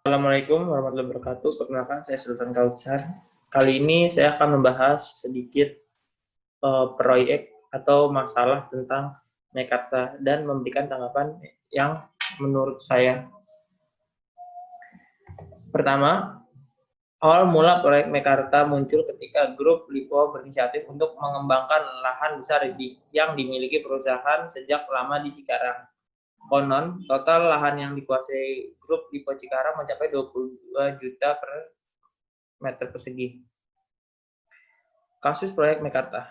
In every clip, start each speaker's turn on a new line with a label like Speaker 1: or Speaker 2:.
Speaker 1: Assalamualaikum warahmatullahi wabarakatuh. Perkenalkan, saya Sultan Kautsar. Kali ini saya akan membahas sedikit proyek atau masalah tentang Mekarta dan memberikan tanggapan yang menurut saya. Pertama, awal mula proyek Mekarta muncul ketika grup Lipo berinisiatif untuk mengembangkan lahan besar yang dimiliki perusahaan sejak lama di Cikarang. Konon, total lahan yang dikuasai grup Lipo Cikarang mencapai 22 juta per meter persegi. Kasus proyek Mekarta.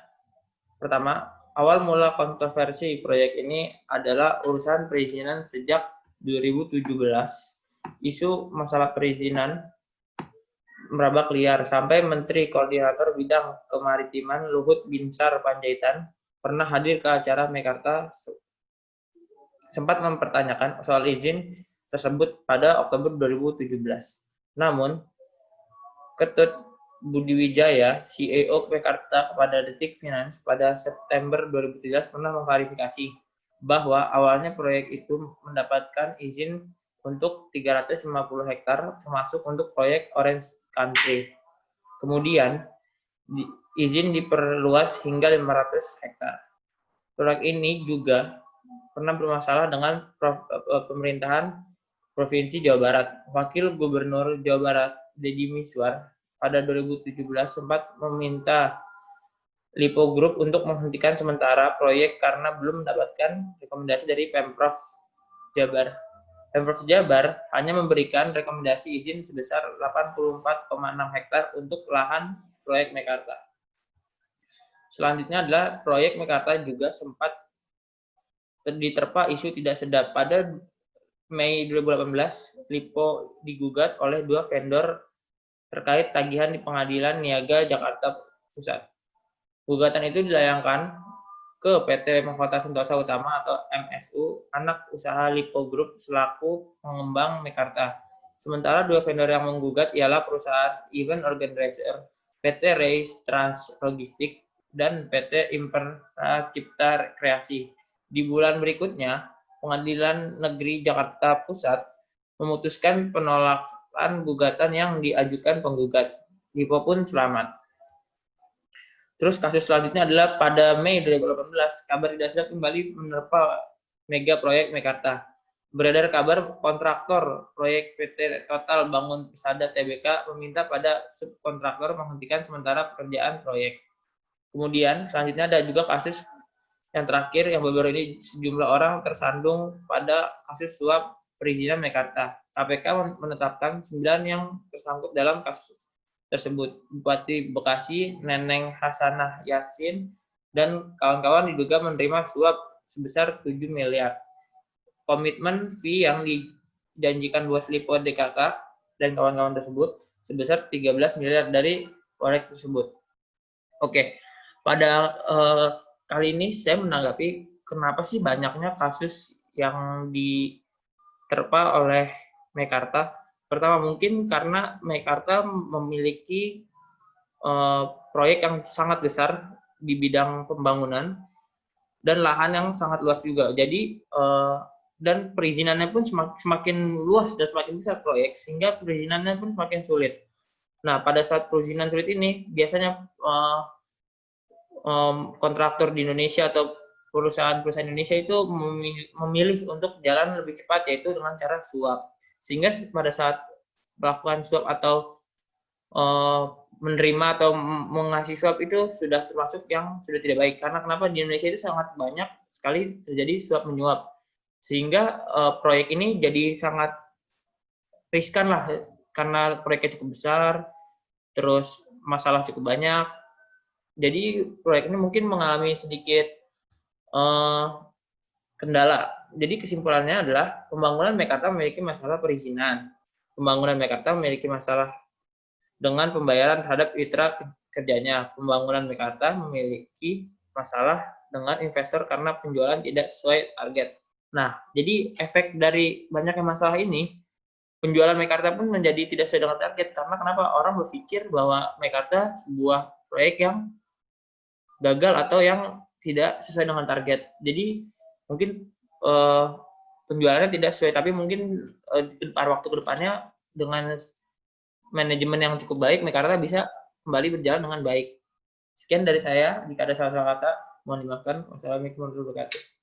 Speaker 1: Pertama, awal mula kontroversi proyek ini adalah urusan perizinan sejak 2017. Isu masalah perizinan merambah liar sampai Menteri Koordinator Bidang Kemaritiman Luhut Binsar Panjaitan pernah hadir ke acara Mekarta sempat mempertanyakan soal izin tersebut pada Oktober 2017. Namun, Ketut Budi Wijaya, CEO Mekarta kepada Detik Finance pada September 2017 pernah mengklarifikasi bahwa awalnya proyek itu mendapatkan izin untuk 350 hektar termasuk untuk proyek Orange Country. Kemudian, izin diperluas hingga 500 hektar. Proyek ini juga pernah bermasalah dengan pemerintahan Provinsi Jawa Barat. Wakil Gubernur Jawa Barat, Deddy Miswar, pada 2017 sempat meminta Lipo Group untuk menghentikan sementara proyek karena belum mendapatkan rekomendasi dari Pemprov Jabar. Pemprov Jabar hanya memberikan rekomendasi izin sebesar 84,6 hektar untuk lahan proyek Mekarta. Selanjutnya adalah proyek Mekarta juga sempat diterpa isu tidak sedap. Pada Mei 2018, Lipo digugat oleh dua vendor terkait tagihan di Pengadilan Niaga Jakarta Pusat. Gugatan itu dilayangkan ke PT Mahkota Sentosa Utama atau MSU, anak usaha Lipo Group selaku pengembang Mekarta. Sementara dua vendor yang menggugat ialah perusahaan Event Organizer, PT Reis Trans Logistik, dan PT Imperta Cipta Kreasi. Di bulan berikutnya, Pengadilan Negeri Jakarta Pusat memutuskan penolakan gugatan yang diajukan penggugat. Lipo pun selamat. Terus kasus selanjutnya adalah pada Mei 2018, kabar tidak sedap kembali menerpa mega proyek Mekarta. Beredar kabar kontraktor proyek PT Total Bangun Persada Tbk meminta pada subkontraktor menghentikan sementara pekerjaan proyek. Kemudian selanjutnya ada juga kasus yang terakhir yang baru ini sejumlah orang tersandung pada kasus suap perizinan Mekarta. KPK menetapkan 9 yang tersangkut dalam kasus tersebut. Bupati Bekasi, Neneng Hasanah Yasin, dan kawan-kawan diduga menerima suap sebesar 7 miliar. Komitmen fee yang dijanjikan Bos Lipo DKK dan kawan-kawan tersebut sebesar 13 miliar dari proyek tersebut. Oke, pada kali ini saya menanggapi kenapa sih banyaknya kasus yang diterpa oleh Mekarta. Pertama, mungkin karena Mekarta memiliki proyek yang sangat besar di bidang pembangunan dan lahan yang sangat luas juga. Jadi dan perizinannya pun semakin luas dan semakin besar proyek, sehingga perizinannya pun semakin sulit. Nah, pada saat perizinan sulit ini, biasanya kontraktor di Indonesia atau perusahaan-perusahaan Indonesia itu memilih untuk jalan lebih cepat, yaitu dengan cara suap. Sehingga pada saat melakukan suap atau menerima atau mengasih suap itu sudah termasuk yang sudah tidak baik. Karena kenapa? Di Indonesia itu sangat banyak sekali terjadi suap menyuap. Sehingga proyek ini jadi sangat riskan lah, karena proyeknya cukup besar, terus masalah cukup banyak. Jadi proyek ini mungkin mengalami sedikit kendala. Jadi kesimpulannya adalah pembangunan Mekarta memiliki masalah perizinan. Pembangunan Mekarta memiliki masalah dengan pembayaran terhadap mitra kerjanya. Pembangunan Mekarta memiliki masalah dengan investor karena penjualan tidak sesuai target. Nah, jadi efek dari banyaknya masalah ini, penjualan Mekarta pun menjadi tidak sesuai dengan target. Karena kenapa? Orang berpikir bahwa Mekarta sebuah proyek yang gagal atau yang tidak sesuai dengan target. Jadi mungkin penjualannya tidak sesuai, tapi mungkin pada waktu kedepannya dengan manajemen yang cukup baik, Mekarta bisa kembali berjalan dengan baik. Sekian dari saya. Jika ada salah-salah kata, mohon dimaafkan. Wassalamualaikum warahmatullahi wabarakatuh.